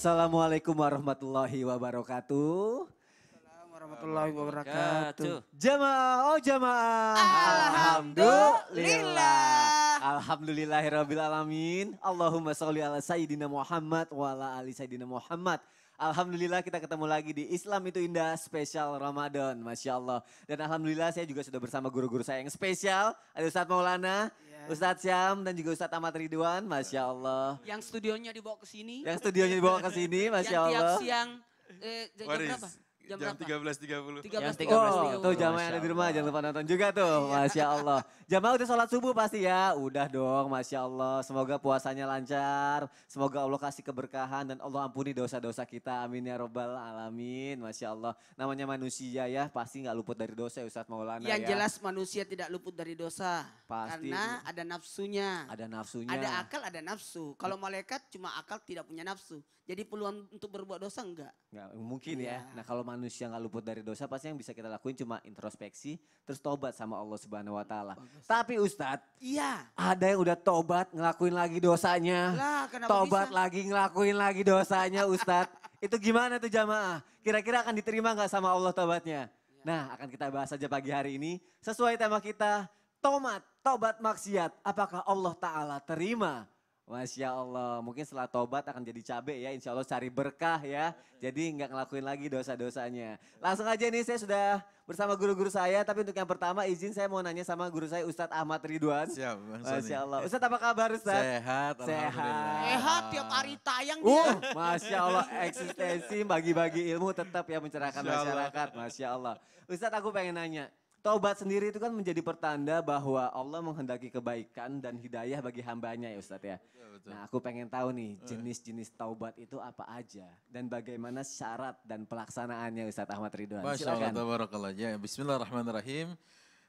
Assalamualaikum warahmatullahi wabarakatuh. Assalamualaikum warahmatullahi wabarakatuh. Jamaah, oh jamaah. Alhamdulillahirabbil alamin. Allahumma sholli ala sayyidina Muhammad wa ala ali sayyidina Muhammad. Alhamdulillah kita ketemu lagi di Islam itu Indah spesial Ramadan, Masya Allah. Dan Alhamdulillah saya juga sudah bersama guru-guru saya yang spesial. Ada Ustadz Maulana, Ustadz Syam dan juga Ustadz Ahmad Ridwan, Masya Allah. Yang studionya dibawa ke sini. Yang studionya dibawa ke sini, Masya Yang Allah. tiap siang, jam berapa? Jam 13.30. Yang 13.30. tuh jamaah yang ada di rumah jangan lupa nonton juga tuh, Masya Allah. Jamaah udah sholat subuh pasti ya, udah dong, Masya Allah. Semoga puasanya lancar, semoga Allah kasih keberkahan dan Allah ampuni dosa-dosa kita, amin ya robbal alamin, Masya Allah. Namanya manusia ya, pasti gak luput dari dosa ya Ustadz Maulana Yang ya. jelas manusia tidak luput dari dosa. Pasti. Karena ada nafsunya. Ada nafsunya. Ada akal, ada nafsu. Kalau malaikat cuma akal tidak punya nafsu. Jadi peluang untuk berbuat dosa enggak. Nggak mungkin ya. Iya. Nah kalau manusia nggak luput dari dosa pasti yang bisa kita lakuin cuma introspeksi terus tobat sama Allah Subhanahu Wa Taala. Tapi Ustadz, Iya. ada yang udah tobat ngelakuin lagi dosanya. Lah kenapa Tobat bisa? lagi ngelakuin lagi dosanya Ustadz. Itu gimana tuh jamaah? Kira-kira akan diterima nggak sama Allah tobatnya? Nah akan kita bahas saja pagi hari ini. Sesuai tema kita, tobat maksiat. Apakah Allah Ta'ala terima? Masya Allah, mungkin setelah tobat akan jadi cabai ya, insya Allah cari berkah ya. Jadi nggak ngelakuin lagi dosa-dosanya. Langsung aja nih saya sudah bersama guru-guru saya, tapi untuk yang pertama izin saya mau nanya sama guru saya Ustadz Ahmad Ridwan. Siap, Bang Sony. Masya Allah. Ustadz apa kabar Ustadz? Sehat, alhamdulillah. Sehat tiap hari tayang dia. Masya Allah eksistensi bagi-bagi ilmu tetap ya mencerahkan Masya Allah. masyarakat. Masya Allah. Ustadz aku pengen nanya. Taubat sendiri itu kan menjadi pertanda bahwa Allah menghendaki kebaikan dan hidayah bagi hambanya ya Ustadz ya. Betul. Nah aku pengen tahu nih jenis-jenis taubat itu apa aja. Dan bagaimana syarat dan pelaksanaannya Ustadz Ahmad Ridwan. Masya Allah, Silakan. tabarakallah. Ya, bismillahirrahmanirrahim.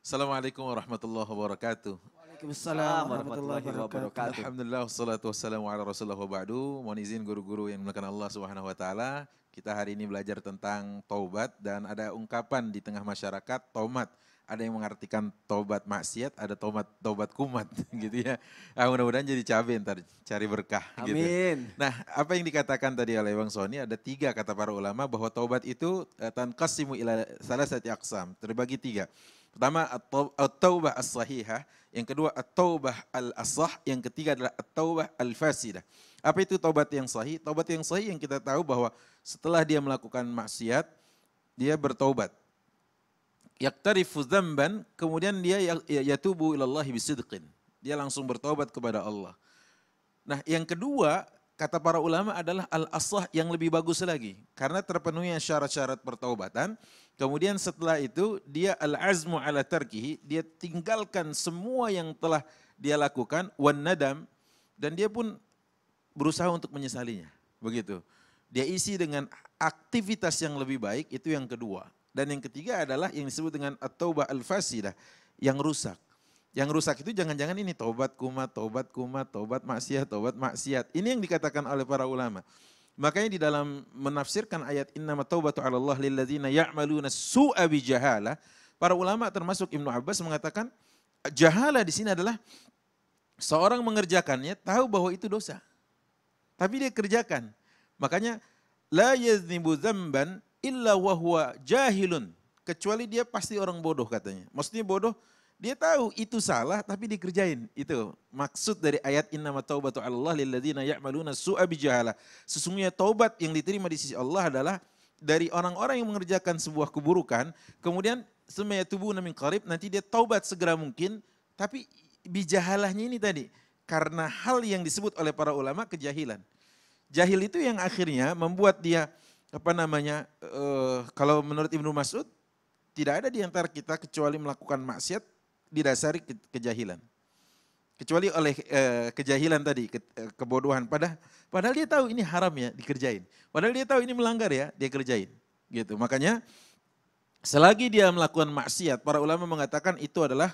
Assalamualaikum warahmatullahi wabarakatuh. Waalaikumsalam warahmatullahi wabarakatuh. Alhamdulillah, wassalatu wassalamu ala rasulullah wa ba'du. Mohon izin guru-guru yang dimuliakan Allah Subhanahu Wa Taala. Kita hari ini belajar tentang taubat dan ada ungkapan di tengah masyarakat taubat. Ada yang mengartikan taubat maksiat, ada taubat kumat gitu ya. Mudah-mudahan jadi cabai ntar, cari berkah gitu. Amin. Nah, apa yang dikatakan tadi oleh Bang Sony ada 3 kata para ulama bahwa taubat itu tanqasimu ila salasati aqsam, terbagi 3. Pertama at-taubah as-sahihah, yang kedua at-taubah al-asah, yang ketiga adalah at-taubah al-fasidah. Apa itu taubat yang sahih? Taubat yang sahih yang kita tahu bahwa setelah dia melakukan maksiat, dia bertaubat. Yaktarifu dzamban, kemudian dia yatubu ilallahi bisidqin. Dia langsung bertaubat kepada Allah. Nah, yang kedua kata para ulama adalah al-asah yang lebih bagus lagi. Karena terpenuhnya syarat-syarat pertaubatan. Kemudian setelah itu dia al-azmu ala tarkihi. Dia tinggalkan semua yang telah dia lakukan. Wan nadam. Dan dia pun berusaha untuk menyesalinya. Begitu. Dia isi dengan aktivitas yang lebih baik, itu yang kedua. Dan yang ketiga adalah yang disebut dengan at-taubah al-fasidah, yang rusak. Yang rusak itu jangan-jangan ini taubat kumat, taubat maksiat. Ini yang dikatakan oleh para ulama. Makanya di dalam menafsirkan ayat innama taubatu 'ala Allah lilladzina ya'maluna su'a bijahala, para ulama termasuk Ibnu Abbas mengatakan jahala di sini adalah seorang mengerjakannya tahu bahwa itu dosa. Tapi dia kerjakan. Makanya la yaznibu dzamban illa wa huwa jahilun, kecuali dia pasti orang bodoh katanya. Maksudnya bodoh, dia tahu itu salah tapi dikerjain. Itu maksud dari ayat innama taubatu 'ala Allah lilladzina ya'maluna su'a bijahala. Sesungguhnya taubat yang diterima di sisi Allah adalah dari orang-orang yang mengerjakan sebuah keburukan, kemudian summa yatubuna min qarib, nanti dia taubat segera mungkin, tapi bijahalahnya ini tadi karena hal yang disebut oleh para ulama kejahilan. Jahil itu yang akhirnya membuat dia kalau menurut Ibnu Mas'ud, tidak ada di antara kita kecuali melakukan maksiat didasari kejahilan. Kecuali oleh kejahilan tadi, kebodohan. Padahal dia tahu ini haram ya, dikerjain. Padahal dia tahu ini melanggar ya, dia kerjain. Gitu. Makanya selagi dia melakukan maksiat, para ulama mengatakan itu adalah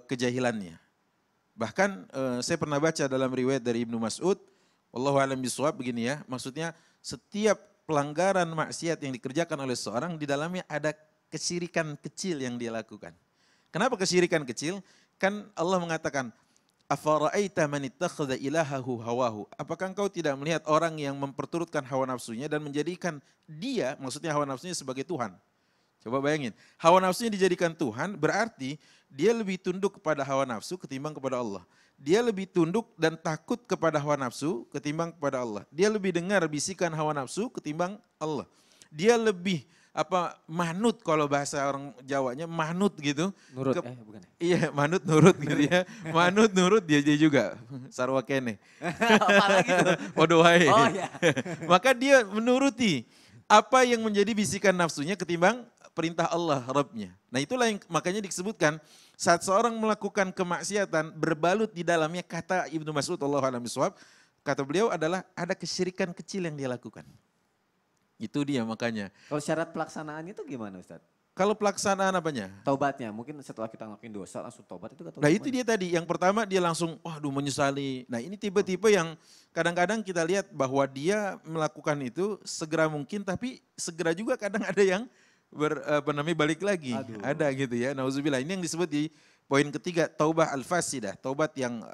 kejahilannya. Bahkan saya pernah baca dalam riwayat dari Ibnu Mas'ud, wallahu a'lam bishawab begini ya, maksudnya setiap pelanggaran maksiat yang dikerjakan oleh seorang di dalamnya ada kesyirikan kecil yang dia lakukan. Kenapa kesyirikan kecil? Kan Allah mengatakan Afara'aita man ittakhadha ilahahu hawahu. Apakah engkau tidak melihat orang yang memperturutkan hawa nafsunya dan menjadikan dia, maksudnya hawa nafsunya sebagai Tuhan. Coba bayangin, hawa nafsunya dijadikan Tuhan berarti dia lebih tunduk kepada hawa nafsu ketimbang kepada Allah. Dia lebih tunduk dan takut kepada hawa nafsu ketimbang kepada Allah. Dia lebih dengar bisikan hawa nafsu ketimbang Allah. Dia lebih manut, kalau bahasa orang Jawanya manut gitu. Nurut, Ke- bukan ya? Iya, manut nurut gitu ya. Manut nurut dia juga. Sarwa kene. Apalagi tuh? Waduh wae. Oh ya. Maka dia menuruti apa yang menjadi bisikan nafsunya ketimbang perintah Allah Rabbnya. Nah itulah yang makanya disebutkan saat seorang melakukan kemaksiatan berbalut di dalamnya, kata Ibnu Mas'ud Allahu a'lam bishawab, kata beliau adalah ada kesyirikan kecil yang dia lakukan. Itu dia makanya. Kalau syarat pelaksanaannya itu gimana Ustaz? Kalau pelaksanaan apanya? Taubatnya, mungkin setelah kita ngelakuin dosa langsung taubat itu kata Nah itu dia tadi, yang pertama dia langsung, waduh menyesali. Nah ini tipe-tipe yang kadang-kadang kita lihat bahwa dia melakukan itu segera mungkin, tapi segera juga kadang ada yang balik lagi. Aduh. Ada gitu ya, nauzubillah. Ini yang disebut di poin ketiga, taubah al-fasidah, taubat yang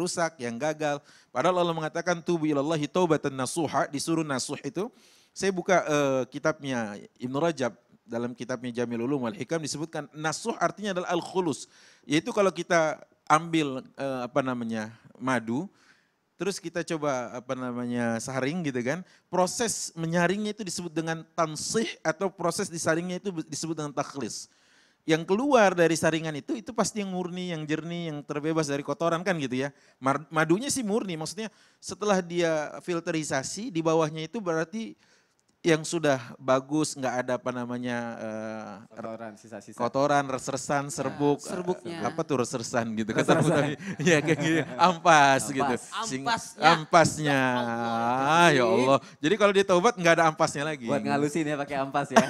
rusak, yang gagal. Padahal Allah mengatakan tubu ilallahi taubatan nasuha, disuruh nasuh itu. Saya buka kitabnya Ibnu Rajab, dalam kitabnya Jamil Ulum wal Hikam disebutkan nasuh artinya adalah al-khulus. Yaitu kalau kita ambil madu, terus kita coba saring gitu kan, proses menyaringnya itu disebut dengan tansih, atau proses disaringnya itu disebut dengan takhlis. Yang keluar dari saringan itu pasti yang murni, yang jernih, yang terbebas dari kotoran kan gitu ya. Madunya sih murni, maksudnya setelah dia filterisasi di bawahnya itu berarti yang sudah bagus, nggak ada kotoran, sisa-sisa. kotoran, res-resan, serbuk, serbuknya. apa tuh res-resan gitu, kata ya kayak gitu, ampas gitu, Ampasnya. ampasnya, ya Allah. Jadi kalau dia taubat nggak ada ampasnya lagi. Buat ngalusin ya pakai ampas ya.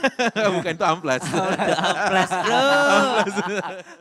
Bukan itu amplas. Amplas bro.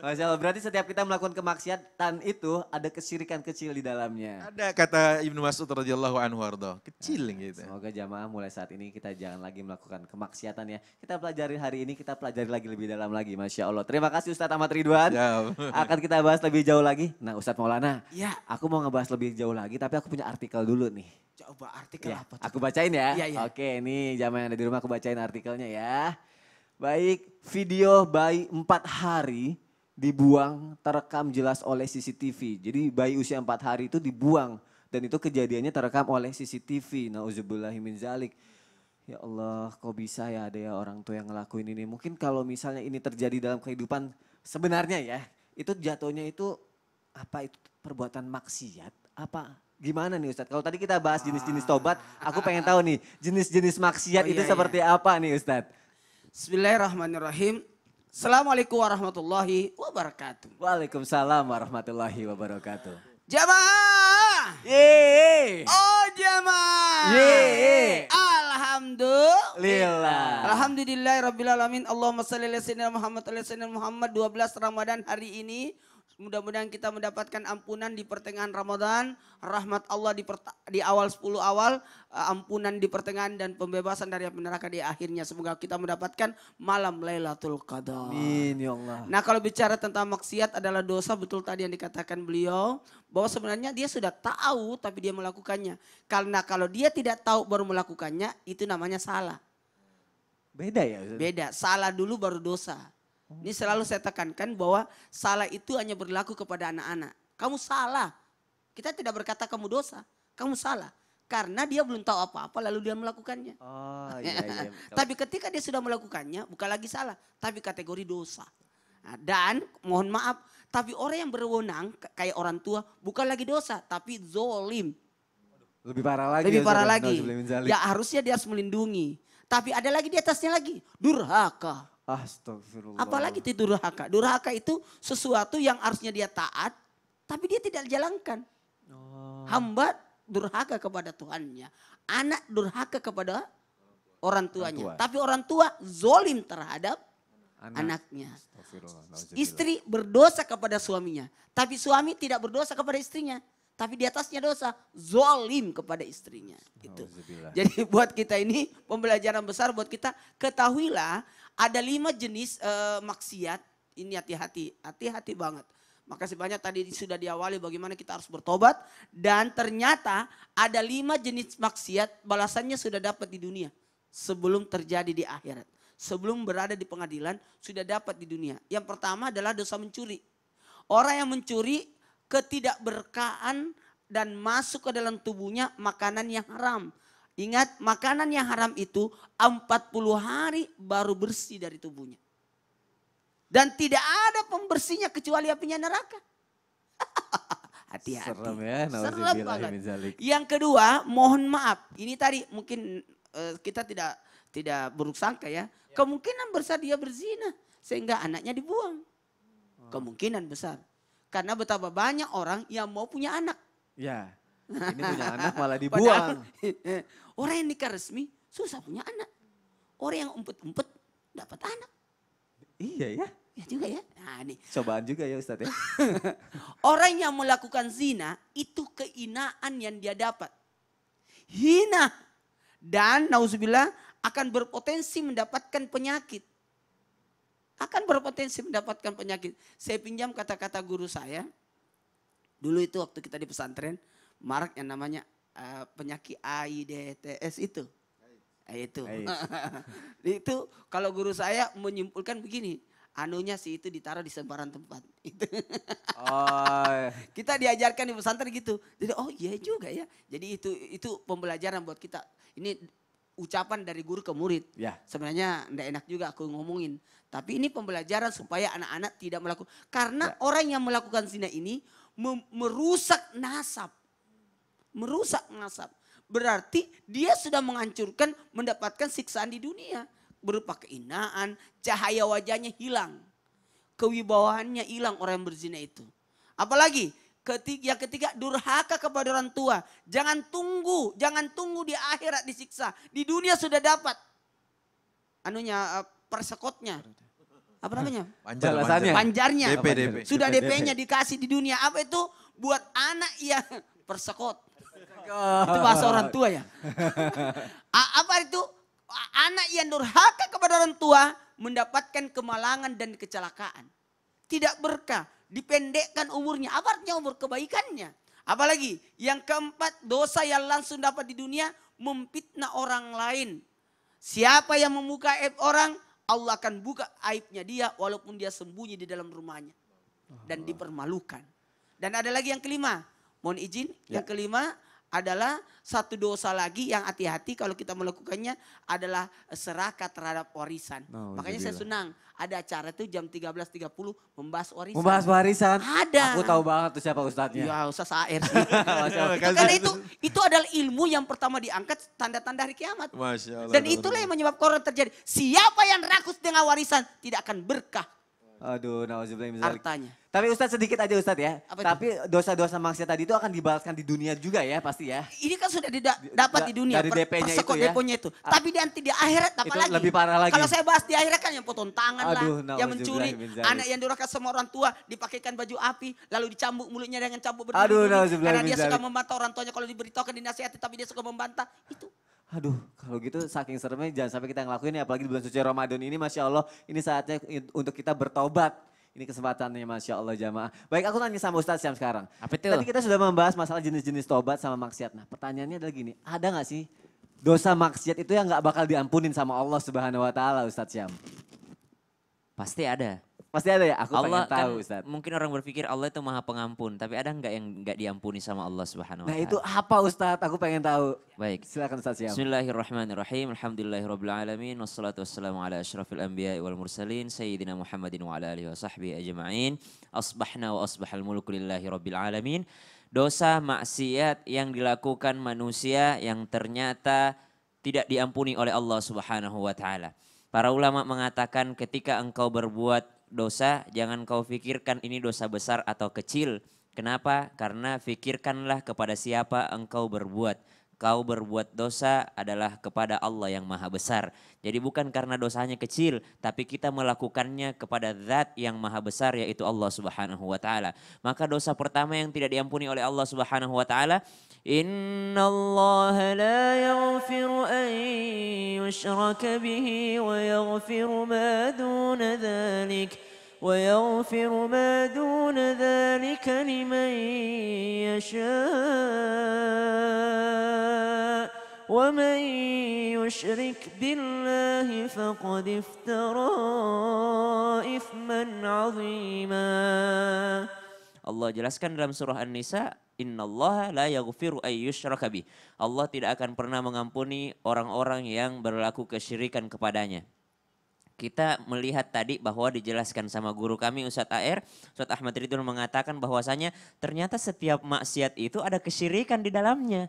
Masya Allah, berarti setiap kita melakukan kemaksiatan itu ada kesyirikan kecil di dalamnya. Ada kata Ibnu Mas'ud radhiyallahu anhu warḍah, kecil gitu. Semoga jamaah mulai saat ini kita jangan lagi melakukan kemaksiatan ya. Kita pelajari hari ini, kita pelajari lagi lebih dalam lagi. Masya Allah. Terima kasih Ustadz Ahmad Ridwan. Ya. Akan kita bahas lebih jauh lagi. Nah Ustadz Maulana, Ya, aku mau ngebahas lebih jauh lagi tapi aku punya artikel dulu nih. coba artikel Ya, apa tuh? aku bacain ya. Iya, iya. Oke, ini jamaah yang ada di rumah aku bacain artikelnya ya. Baik, video bayi 4 hari dibuang terekam jelas oleh CCTV. Jadi bayi usia 4 hari itu dibuang dan itu kejadiannya terekam oleh CCTV. Nauzubillahimin zalik. Ya Allah, kok bisa ya ada ya orang tua yang ngelakuin ini. Mungkin kalau misalnya ini terjadi dalam kehidupan sebenarnya ya, itu jatuhnya itu apa itu perbuatan maksiat? Apa gimana nih Ustadz? Kalau tadi kita bahas jenis-jenis tobat, aku pengen tahu nih jenis-jenis maksiat Oh, itu iya, seperti apa nih Ustadz? Bismillahirrahmanirrahim. Assalamualaikum warahmatullahi wabarakatuh. Waalaikumsalam warahmatullahi wabarakatuh. Jamaah. Yeay. Oh jamaah. Yeay. Alhamdulillah. Alhamdulillahirrabbilalamin. Allahumma salli ala sayyidina Muhammad ala sayyidina Muhammad. 12 Ramadan hari ini. Mudah-mudahan kita mendapatkan ampunan di pertengahan Ramadan. Rahmat Allah di awal 10 awal. Ampunan di pertengahan dan pembebasan dari api neraka di akhirnya. Semoga kita mendapatkan malam Lailatul Qadar. Amin ya Allah. Nah kalau bicara tentang maksiat adalah dosa, betul tadi yang dikatakan beliau. Bahwa sebenarnya dia sudah tahu tapi dia melakukannya. Karena kalau dia tidak tahu baru melakukannya itu namanya salah. Beda ya Ustadz? Beda, salah dulu baru dosa. Ini selalu saya tekankan bahwa salah itu hanya berlaku kepada anak-anak. Kamu salah. Kita tidak berkata kamu dosa, kamu salah. Karena dia belum tahu apa-apa lalu dia melakukannya. Oh iya iya. Tapi ketika dia sudah melakukannya bukan lagi salah, tapi kategori dosa. Nah, dan mohon maaf, tapi orang yang berwenang kayak orang tua bukan lagi dosa, tapi zolim. Lebih parah lagi. Lebih ya, parah Ustadz. lagi. Nauzubillah min zalik. Ya harusnya dia harus melindungi. Tapi ada lagi di atasnya lagi, durhaka. Astagfirullah. Apalagi itu durhaka. Durhaka itu sesuatu yang harusnya dia taat, tapi dia tidak jalankan. Oh. Hamba durhaka kepada Tuhannya. Anak durhaka kepada orang tuanya. Tapi orang tua zolim terhadap anaknya. Astagfirullah. Nauzubillah. Istri berdosa kepada suaminya. Tapi suami tidak berdosa kepada istrinya. Tapi di atasnya dosa, zolim kepada istrinya. Itu. Nauzubillah. Jadi buat kita ini pembelajaran besar buat kita. Ketahuilah ada 5 jenis maksiat. Ini hati-hati, hati-hati banget. Makasih banyak tadi sudah diawali bagaimana kita harus bertobat. Dan ternyata ada 5 jenis maksiat balasannya sudah dapat di dunia. Sebelum terjadi di akhirat. Sebelum berada di pengadilan sudah dapat di dunia. Yang pertama adalah dosa mencuri. Orang yang mencuri ketidakberkahan dan masuk ke dalam tubuhnya makanan yang haram. Ingat, makanan yang haram itu 40 hari baru bersih dari tubuhnya. Dan tidak ada pembersihnya kecuali apinya neraka. Hati-hati. Serem ya, Serem nauzubillahi banget. min dzalik. Yang kedua, mohon maaf. Ini tadi mungkin kita tidak buruk sangka ya. Kemungkinan besar dia berzina sehingga anaknya dibuang. Kemungkinan besar. Karena betapa banyak orang yang mau punya anak. Ya, ini punya anak malah Padahal, dibuang. orang yang nikah resmi susah punya anak. Orang yang umpet-umpet dapat anak. Iya ya, Ya juga ya. Nah, nih. cobaan juga ya Ustadz ya. Orang yang melakukan zina itu kehinaan yang dia dapat. Hina. Dan nauzubillah akan berpotensi mendapatkan penyakit. Akan berpotensi mendapatkan penyakit. Saya pinjam kata-kata guru saya. Dulu itu waktu kita di pesantren. Marak yang namanya penyakit AIDS itu. Itu. Itu kalau guru saya menyimpulkan begini. Anunya sih itu ditaruh di sembarang tempat. Oh, Kita diajarkan di pesantren gitu. Jadi oh iya juga ya. Jadi itu pembelajaran buat kita. Ini ucapan dari guru ke murid. ya. Sebenarnya enggak enak juga aku ngomongin. Tapi ini pembelajaran supaya anak-anak tidak melakukan. Karena orang yang melakukan zina ini merusak nasab. Merusak nasab. Berarti dia sudah menghancurkan mendapatkan siksaan di dunia. Berupa kehinaan, cahaya wajahnya hilang. Kewibawaannya hilang orang yang berzina itu. Apalagi yang ketiga durhaka kepada orang tua. Jangan tunggu di akhirat disiksa. Di dunia sudah dapat. Anunya persekotnya. Apa namanya? Balasannya. Panjarnya. DP. Sudah DP-nya dikasih di dunia. Apa itu? Buat anak yang persekot. Itu bahasa orang tua ya. Apa itu? Anak yang durhaka kepada orang tua mendapatkan kemalangan dan kecelakaan. Tidak berkah, dipendekkan umurnya. Apa artinya umur kebaikannya? Apalagi yang keempat, dosa yang langsung dapat di dunia memfitnah orang lain. Siapa yang membuka aib orang, Allah akan buka aibnya dia walaupun dia sembunyi di dalam rumahnya. Dan dipermalukan. Dan ada lagi yang kelima. Mohon izin, yang kelima adalah satu dosa lagi yang hati-hati kalau kita melakukannya adalah serakah terhadap warisan. Makanya saya senang ada acara itu jam 13.30 membahas warisan. Membahas warisan. Ada. Aku tahu banget tuh siapa ustadznya. Ya Ustaz Air sih. Karena itu adalah ilmu yang pertama diangkat tanda-tanda hari kiamat. Masya Allah. Dan itulah yang menyebabkan orang terjadi. Siapa yang rakus dengan warisan tidak akan berkah Aduh, nauzubillah min dzalik. hartanya. Tapi Ustadz sedikit aja Ustadz ya. Apa itu? Tapi dosa-dosa maksiat tadi itu akan dibalaskan di dunia juga ya pasti ya. Ini kan sudah dapat di dunia. Dari DP-nya itu ya. Deponya itu. Tapi nanti di akhirat apa Itu lagi? lebih parah lagi. Kalau saya bahas di akhirat kan yang potong tangan Aduh, lah. Yang mencuri. nauzubillah min dzalik. Anak yang durhaka sama orang tua. Dipakaikan baju api. Lalu dicambuk mulutnya dengan cambuk Aduh, berduri-duri. nauzubillah Karena min dia suka dzalik. membantah orang tuanya. Kalau diberitahukan dinasihati tapi dia suka membantah. Itu. Aduh, kalau gitu saking seremnya jangan sampai kita ngelakuin ya. Apalagi di bulan suci Ramadan ini Masya Allah. Ini saatnya untuk kita bertobat. Ini kesempatannya Masya Allah jamaah. Baik aku tanya sama Ustadz Syam sekarang. Apa itu? Tadi kita sudah membahas masalah jenis-jenis tobat sama maksiat. Nah pertanyaannya adalah gini. Ada gak sih dosa maksiat itu yang gak bakal diampunin sama Allah Subhanahu Wa Taala Ustadz Syam? Pasti ada. Pasti ada ya? Aku Allah pengen tahu kan Ustadz. mungkin orang berpikir Allah itu maha pengampun. Tapi ada enggak yang enggak diampuni sama Allah subhanahu wa Nah ta'ala? itu apa Ustadz? Aku pengen tahu. Baik. Silakan Ustadz Syam. Bismillahirrahmanirrahim. Alhamdulillahirrabbilalamin. Wassalatu wassalamu ala ashrafil anbiya wal mursalin. Sayyidina Muhammadin wa ala alihi wa sahbihi ajma'in. Asbahna wa asbahal mulku lillahi rabbil alamin. Dosa maksiat yang dilakukan manusia yang ternyata tidak diampuni oleh Allah subhanahu wa ta'ala. Para ulama mengatakan ketika engkau berbuat dosa, jangan kau pikirkan ini dosa besar atau kecil. Kenapa? Karena fikirkanlah kepada siapa engkau berbuat. Kau berbuat dosa adalah kepada Allah yang maha besar. Jadi bukan karena dosanya kecil, tapi kita melakukannya kepada zat yang maha besar yaitu Allah subhanahu wa ta'ala. Maka dosa pertama yang tidak diampuni oleh Allah subhanahu wa ta'ala. Inna Allah la yaghfiru an yushraka bihi wa yaghfiru ma duna dhalik. ويغفر ما دون ذلك لمن يشاء ومن يشرك بالله فقد افترى إثما عظيما. Allah jelaskan dalam surah An-Nisa, innallaha la yaghfiru ay yushraka bih. Allah tidak akan pernah mengampuni orang-orang yang berlaku kesyirikan kepadanya. Kita melihat tadi bahwa dijelaskan sama guru kami Ustadz AR, Ustadz Ahmad Ridwan mengatakan bahwasanya ternyata setiap maksiat itu ada kesyirikan di dalamnya.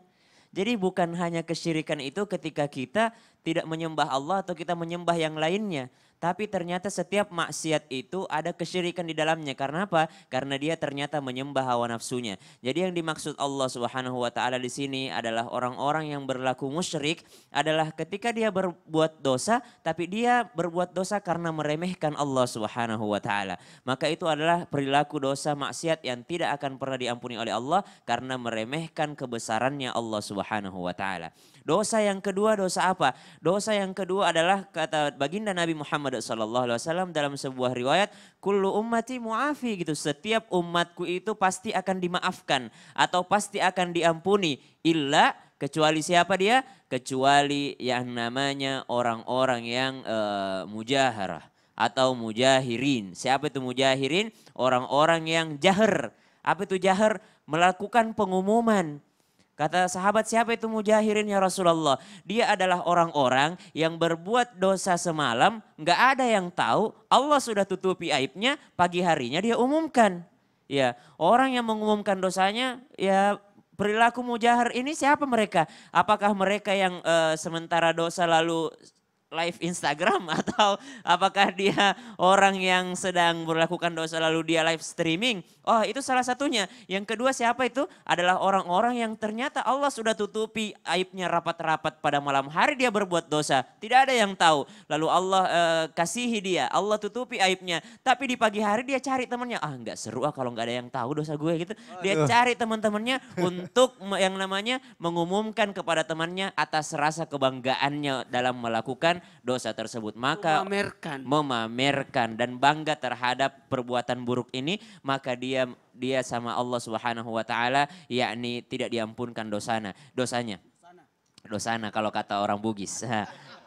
Jadi bukan hanya kesyirikan itu ketika kita tidak menyembah Allah atau kita menyembah yang lainnya. Tapi ternyata setiap maksiat itu ada kesyirikan di dalamnya. Karena apa? Karena dia ternyata menyembah hawa nafsunya. Jadi yang dimaksud Allah Subhanahu wa taala di sini adalah orang-orang yang berlaku musyrik adalah ketika dia berbuat dosa tapi dia berbuat dosa karena meremehkan Allah Subhanahu wa taala. Maka itu adalah perilaku dosa maksiat yang tidak akan pernah diampuni oleh Allah karena meremehkan kebesarannya Allah Subhanahu wa taala. Dosa yang kedua, dosa apa? Dosa yang kedua adalah kata baginda Nabi Muhammad SAW dalam sebuah riwayat, kullu ummati mu'afi gitu. Setiap umatku itu pasti akan dimaafkan atau pasti akan diampuni. Illa, kecuali siapa dia? Kecuali yang namanya orang-orang yang mujaharah atau mujahirin. Siapa itu mujahirin? Orang-orang yang jahar. Apa itu jahar? Melakukan pengumuman. Kata sahabat, siapa itu mujahirin ya Rasulullah? Dia adalah orang-orang yang berbuat dosa semalam, nggak ada yang tahu. Allah sudah tutupi aibnya, pagi harinya dia umumkan. Ya, orang yang mengumumkan dosanya, ya perilaku mujahir ini siapa mereka? Apakah mereka yang sementara dosa lalu live Instagram atau apakah dia orang yang sedang melakukan dosa lalu dia live streaming? Oh, itu salah satunya. Yang kedua siapa itu? Adalah orang-orang yang ternyata Allah sudah tutupi aibnya rapat-rapat pada malam hari dia berbuat dosa. Tidak ada yang tahu. Lalu Allah kasihi dia, Allah tutupi aibnya. Tapi di pagi hari dia cari temannya. Ah, nggak seru kalau nggak ada yang tahu dosa gue gitu. Dia cari teman-temannya untuk yang namanya mengumumkan kepada temannya atas rasa kebanggaannya dalam melakukan dosa tersebut. Maka memamerkan dan bangga terhadap perbuatan buruk ini, maka dia sama Allah Subhanahu wa taala yakni tidak diampunkan dosanya. Dosana kalau kata orang Bugis.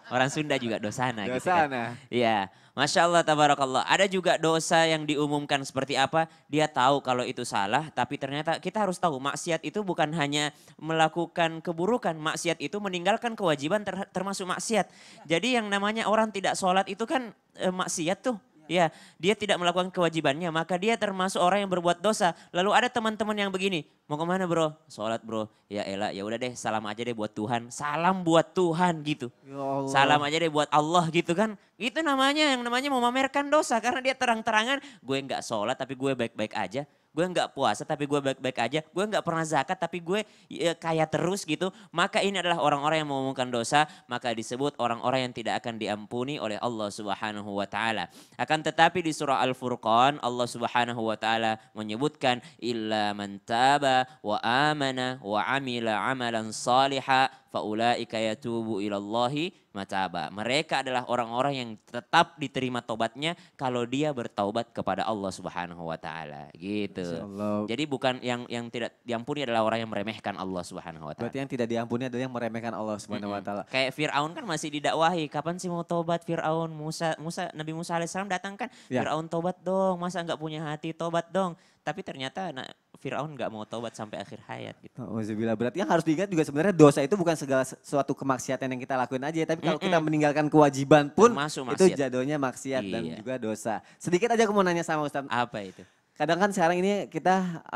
Orang Sunda juga dosana gitu kan. Iya. Masya Allah, tabarakallah. Ada juga dosa yang diumumkan seperti apa, dia tahu kalau itu salah, tapi ternyata kita harus tahu maksiat itu bukan hanya melakukan keburukan, maksiat itu meninggalkan kewajiban termasuk maksiat. Jadi yang namanya orang tidak sholat itu kan maksiat tuh. Ya, dia tidak melakukan kewajibannya, maka dia termasuk orang yang berbuat dosa. Lalu ada teman-teman yang begini, mau kemana bro? Sholat bro. Ya elah, ya udah deh, salam aja deh buat Tuhan. Salam buat Tuhan gitu. Ya Allah. Salam aja deh buat Allah gitu kan. Itu namanya yang namanya memamerkan dosa karena dia terang-terangan, gue nggak sholat tapi gue baik-baik aja. Gue nggak puasa tapi gue baik-baik aja. Gue nggak pernah zakat tapi gue kaya terus gitu. Maka ini adalah orang-orang yang mengumumkan dosa. Maka disebut orang-orang yang tidak akan diampuni oleh Allah Subhanahu wa taala. Akan tetapi di surah Al-Furqan Allah Subhanahu wa taala menyebutkan illa man taba wa amana wa amila amalan salihah faulaika yatubu ilallahi mataba. Mereka adalah orang-orang yang tetap diterima tobatnya kalau dia bertaubat kepada Allah Subhanahu wa taala. Gitu. Jadi bukan yang tidak diampuni adalah orang yang meremehkan Allah Subhanahu wa taala. Berarti yang tidak diampuni adalah yang meremehkan Allah Subhanahu wa taala. Kayak Firaun kan masih didakwahi, kapan sih mau tobat Firaun? Nabi Musa alaihissalam datang kan, ya. Firaun tobat dong, masa nggak punya hati, tobat dong. Tapi ternyata Firaun nggak mau tobat sampai akhir hayat gitu. Alhamdulillah. Berarti yang harus diingat juga sebenarnya dosa itu bukan segala suatu kemaksiatan yang kita lakuin aja. Tapi kalau kita meninggalkan kewajiban pun itu jatuhnya maksiat dan juga dosa. Sedikit aja aku mau nanya sama Ustaz. Apa itu? Kadang kan sekarang ini kita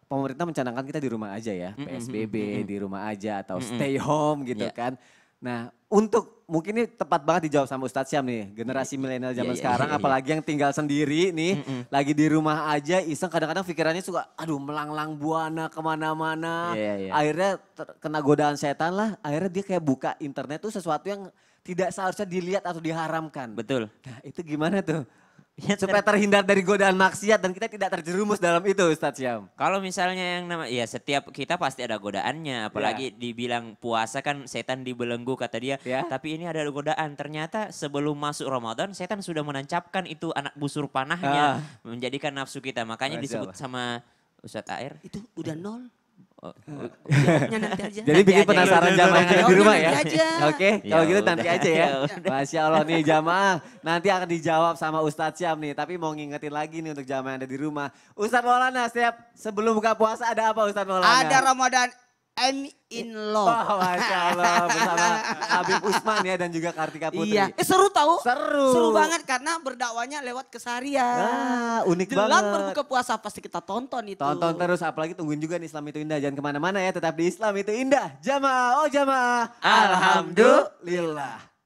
pemerintah mencanangkan kita di rumah aja ya. PSBB di rumah aja atau stay home gitu kan. Nah untuk mungkin ini tepat banget dijawab sama Ustadz Syam nih. Generasi milenial zaman sekarang apalagi yang tinggal sendiri nih. Lagi di rumah aja iseng kadang-kadang pikirannya suka aduh melanglang buana kemana-mana. Akhirnya kena godaan setan lah. Akhirnya dia kayak buka internet tuh sesuatu yang tidak seharusnya dilihat atau diharamkan. Betul. Nah itu gimana tuh? Ya, supaya terhindar dari godaan maksiat dan kita tidak terjerumus dalam itu Ustadz Syam. Kalau misalnya yang ya setiap kita pasti ada godaannya, apalagi dibilang puasa kan setan dibelenggu kata dia. Ya. Tapi ini ada godaan. Ternyata sebelum masuk Ramadan setan sudah menancapkan itu anak busur panahnya menjadikan nafsu kita. Makanya Masya disebut Allah. sama Ustadz Air. Itu udah nol. Oh, Jawabnya nanti aja. Jadi bikin aja, penasaran iya, jamaah yang ada di iya, rumah nanti ya. aja. Oke, Ya kalau gitu udah, nanti aja ya. ya udah. Masya Allah nih jamaah, nanti akan dijawab sama Ustadz Syam nih. Tapi mau ngingetin lagi nih untuk jamaah yang ada di rumah. Ustadz Maulana, sebelum buka puasa ada apa Ustadz Maulana? Ada Ramadan I'm in love. Oh, Masya Allah bersama Habib Usman ya dan juga Kartika Putri. Iya. Seru tahu? Seru. Seru banget karena berdakwanya lewat keseharian. Ah, unik Jelang banget. berbuka puasa pasti kita tonton itu. Tonton terus, apalagi tungguin juga nih Islam itu indah. Jangan kemana-mana ya, tetap di Islam itu indah. Jamaah, oh jamaah. Alhamdulillah.